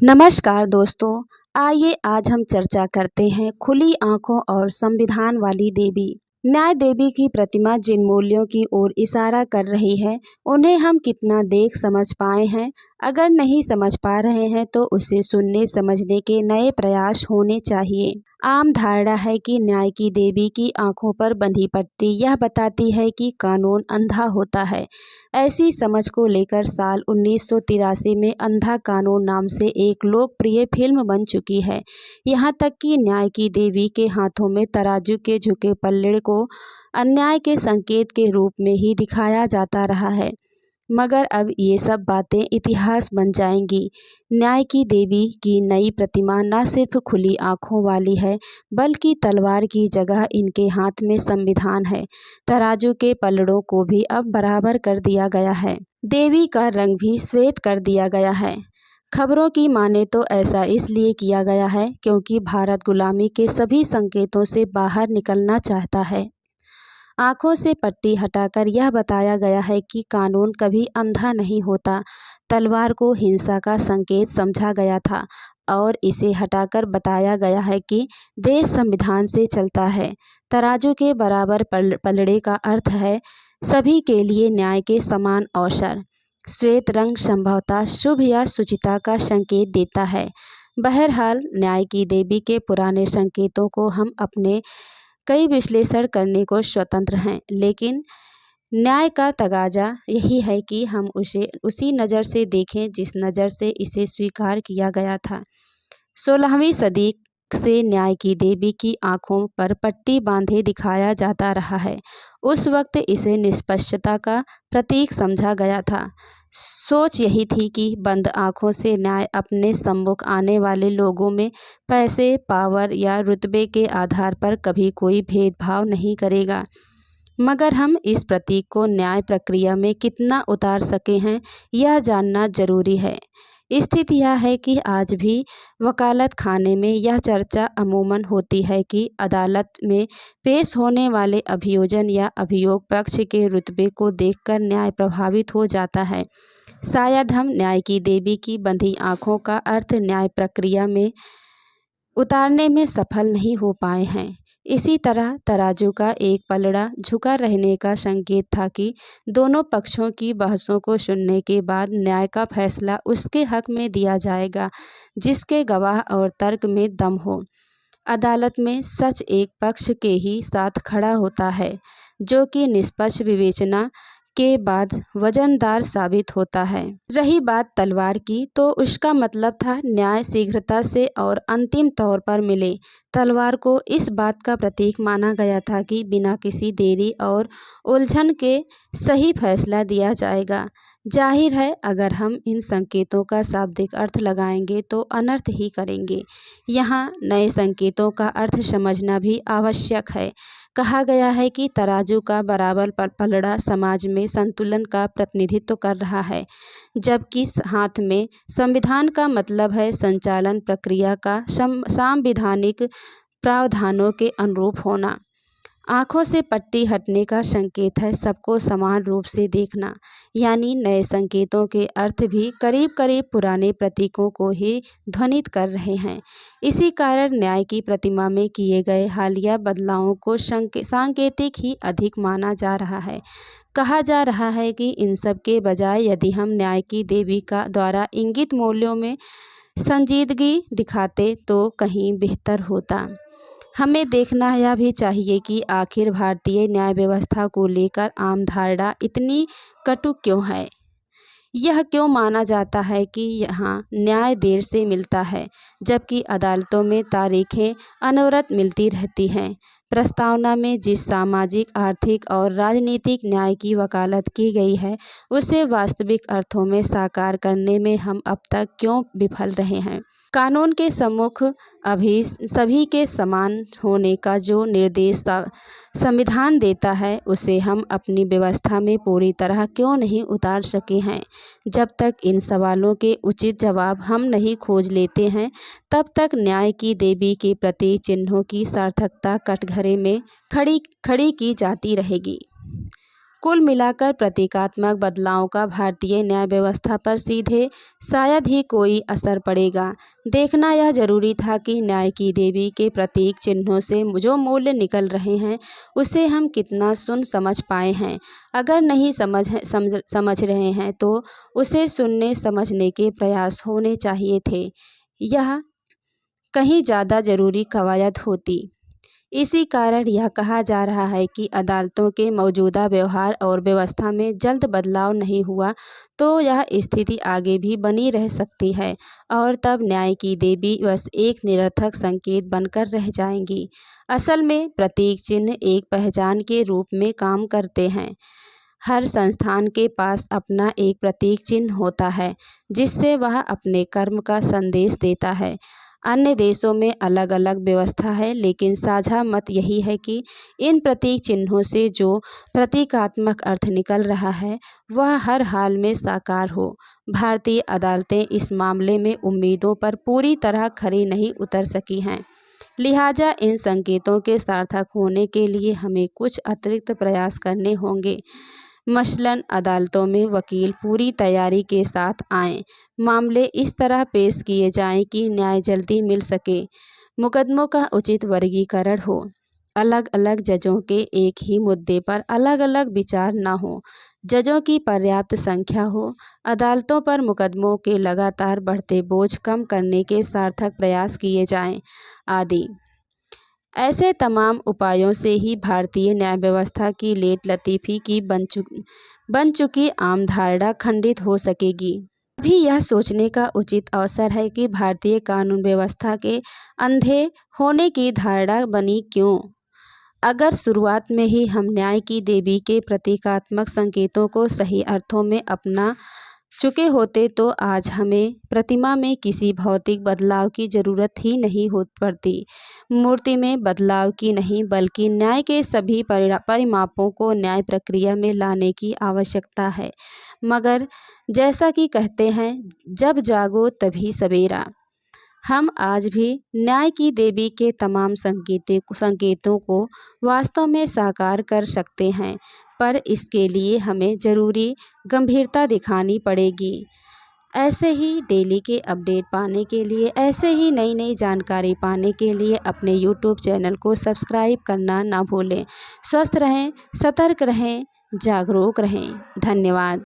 नमस्कार दोस्तों। आइए आज हम चर्चा करते हैं खुली आंखों और संविधान वाली देवी। न्याय देवी की प्रतिमा जिन मूल्यों की ओर इशारा कर रही है, उन्हें हम कितना देख समझ पाए हैं। अगर नहीं समझ पा रहे हैं तो उसे सुनने समझने के नए प्रयास होने चाहिए। आम धारणा है कि न्याय की देवी की आंखों पर बंधी पट्टी यह बताती है कि कानून अंधा होता है। ऐसी समझ को लेकर साल 1983 में अंधा कानून नाम से एक लोकप्रिय फिल्म बन चुकी है। यहाँ तक कि न्याय की देवी के हाथों में तराजू के झुके पल्ले को अन्याय के संकेत के रूप में ही दिखाया जाता रहा है। मगर अब ये सब बातें इतिहास बन जाएंगी। न्याय की देवी की नई प्रतिमा न सिर्फ खुली आंखों वाली है, बल्कि तलवार की जगह इनके हाथ में संविधान है। तराजू के पलड़ों को भी अब बराबर कर दिया गया है। देवी का रंग भी श्वेत कर दिया गया है। खबरों की माने तो ऐसा इसलिए किया गया है क्योंकि भारत गुलामी के सभी संकेतों से बाहर निकलना चाहता है। आंखों से पट्टी हटाकर यह बताया गया है कि कानून कभी अंधा नहीं होता। तलवार को हिंसा का संकेत समझा गया था और इसे हटाकर बताया गया है कि देश संविधान से चलता है। तराजू के बराबर पलड़े का अर्थ है सभी के लिए न्याय के समान अवसर। श्वेत रंग संभवतः शुभ या शुचिता का संकेत देता है। बहरहाल न्याय की देवी के पुराने संकेतों को हम अपने कई विश्लेषण करने को स्वतंत्र हैं, लेकिन न्याय का तगाजा यही है कि हम उसे उसी नज़र से देखें जिस नज़र से इसे स्वीकार किया गया था। 16वीं सदी से न्याय की देवी की आंखों पर पट्टी बांधे दिखाया जाता रहा है। उस वक्त इसे निष्पक्षता का प्रतीक समझा गया था। सोच यही थी कि बंद आंखों से न्याय अपने सम्मुख आने वाले लोगों में पैसे, पावर या रुतबे के आधार पर कभी कोई भेदभाव नहीं करेगा। मगर हम इस प्रतीक को न्याय प्रक्रिया में कितना उतार सके हैं, यह जानना जरूरी है। स्थिति यह है कि आज भी वकालत खाने में यह चर्चा अमूमन होती है कि अदालत में पेश होने वाले अभियोजन या अभियोग पक्ष के रुतबे को देखकर न्याय प्रभावित हो जाता है। शायद हम न्याय की देवी की बंधी आंखों का अर्थ न्याय प्रक्रिया में उतारने में सफल नहीं हो पाए हैं। इसी तरह तराजू का एक पलड़ा झुका रहने का संकेत था कि दोनों पक्षों की बहसों को सुनने के बाद न्याय का फैसला उसके हक में दिया जाएगा जिसके गवाह और तर्क में दम हो। अदालत में सच एक पक्ष के ही साथ खड़ा होता है, जो कि निष्पक्ष विवेचना के बाद वजनदार साबित होता है। रही बात तलवार की, तो उसका मतलब था न्याय शीघ्रता से और अंतिम तौर पर मिले। तलवार को इस बात का प्रतीक माना गया था कि बिना किसी देरी और उलझन के सही फैसला दिया जाएगा। जाहिर है अगर हम इन संकेतों का शाब्दिक अर्थ लगाएंगे तो अनर्थ ही करेंगे। यहाँ नए संकेतों का अर्थ समझना भी आवश्यक है। कहा गया है कि तराजू का बराबर पलड़ा समाज में संतुलन का प्रतिनिधित्व कर रहा है, जबकि हाथ में संविधान का मतलब है संचालन प्रक्रिया का संवैधानिक प्रावधानों के अनुरूप होना। आंखों से पट्टी हटने का संकेत है सबको समान रूप से देखना, यानी नए संकेतों के अर्थ भी करीब करीब पुराने प्रतीकों को ही ध्वनित कर रहे हैं। इसी कारण न्याय की प्रतिमा में किए गए हालिया बदलावों को सांकेतिक ही अधिक माना जा रहा है। कहा जा रहा है कि इन सब के बजाय यदि हम न्याय की देवी का द्वारा इंगित मूल्यों में संजीदगी दिखाते तो कहीं बेहतर होता। हमें देखना यह भी चाहिए कि आखिर भारतीय न्याय व्यवस्था को लेकर आम धारणा इतनी कटु क्यों है। यह क्यों माना जाता है कि यहाँ न्याय देर से मिलता है, जबकि अदालतों में तारीखें अनवरत मिलती रहती हैं। प्रस्तावना में जिस सामाजिक, आर्थिक और राजनीतिक न्याय की वकालत की गई है, उसे वास्तविक अर्थों में साकार करने में हम अब तक क्यों विफल रहे हैं। कानून के सम्मुख अभी सभी के समान होने का जो निर्देश संविधान देता है, उसे हम अपनी व्यवस्था में पूरी तरह क्यों नहीं उतार सके हैं। जब तक इन सवालों के उचित जवाब हम नहीं खोज लेते हैं, तब तक न्याय की देवी के प्रतीक चिन्हों की सार्थकता कटघरे में खड़ी की जाती रहेगी। कुल मिलाकर प्रतीकात्मक बदलावों का भारतीय न्याय व्यवस्था पर सीधे शायद ही कोई असर पड़ेगा। देखना यह जरूरी था कि न्याय की देवी के प्रतीक चिन्हों से जो मूल्य निकल रहे हैं उसे हम कितना सुन समझ पाए हैं। अगर नहीं समझ रहे हैं तो उसे सुनने समझने के प्रयास होने चाहिए थे। यह कहीं ज़्यादा ज़रूरी कवायद होती। इसी कारण यह कहा जा रहा है कि अदालतों के मौजूदा व्यवहार और व्यवस्था में जल्द बदलाव नहीं हुआ तो यह स्थिति आगे भी बनी रह सकती है और तब न्याय की देवी बस एक निरर्थक संकेत बनकर रह जाएंगी। असल में प्रतीक चिन्ह एक पहचान के रूप में काम करते हैं। हर संस्थान के पास अपना एक प्रतीक चिन्ह होता है जिससे वह अपने कर्म का संदेश देता है। अन्य देशों में अलग अलग व्यवस्था है, लेकिन साझा मत यही है कि इन प्रतीक चिन्हों से जो प्रतीकात्मक अर्थ निकल रहा है वह हर हाल में साकार हो। भारतीय अदालतें इस मामले में उम्मीदों पर पूरी तरह खरी नहीं उतर सकी हैं। लिहाजा इन संकेतों के सार्थक होने के लिए हमें कुछ अतिरिक्त प्रयास करने होंगे। मसलन अदालतों में वकील पूरी तैयारी के साथ आएं, मामले इस तरह पेश किए जाएं कि न्याय जल्दी मिल सके, मुकदमों का उचित वर्गीकरण हो, अलग अलग जजों के एक ही मुद्दे पर अलग अलग विचार न हो, जजों की पर्याप्त संख्या हो, अदालतों पर मुकदमों के लगातार बढ़ते बोझ कम करने के सार्थक प्रयास किए जाएं आदि। ऐसे तमाम उपायों से ही भारतीय न्याय व्यवस्था की लेट लतीफ़ी की बन चुकी आम धारणा खंडित हो सकेगी। अभी यह सोचने का उचित अवसर है कि भारतीय कानून व्यवस्था के अंधे होने की धारणा बनी क्यों। अगर शुरुआत में ही हम न्याय की देवी के प्रतीकात्मक संकेतों को सही अर्थों में अपना चुके होते तो आज हमें प्रतिमा में किसी भौतिक बदलाव की ज़रूरत ही नहीं हो पड़ती। मूर्ति में बदलाव की नहीं बल्कि न्याय के सभी परिमापों को न्याय प्रक्रिया में लाने की आवश्यकता है। मगर जैसा कि कहते हैं, जब जागो तभी सवेरा। हम आज भी न्याय की देवी के तमाम संकेतों को वास्तव में साकार कर सकते हैं, पर इसके लिए हमें ज़रूरी गंभीरता दिखानी पड़ेगी। ऐसे ही डेली के अपडेट पाने के लिए, ऐसे ही नई नई जानकारी पाने के लिए अपने यूट्यूब चैनल को सब्सक्राइब करना ना भूलें। स्वस्थ रहें, सतर्क रहें, जागरूक रहें। धन्यवाद।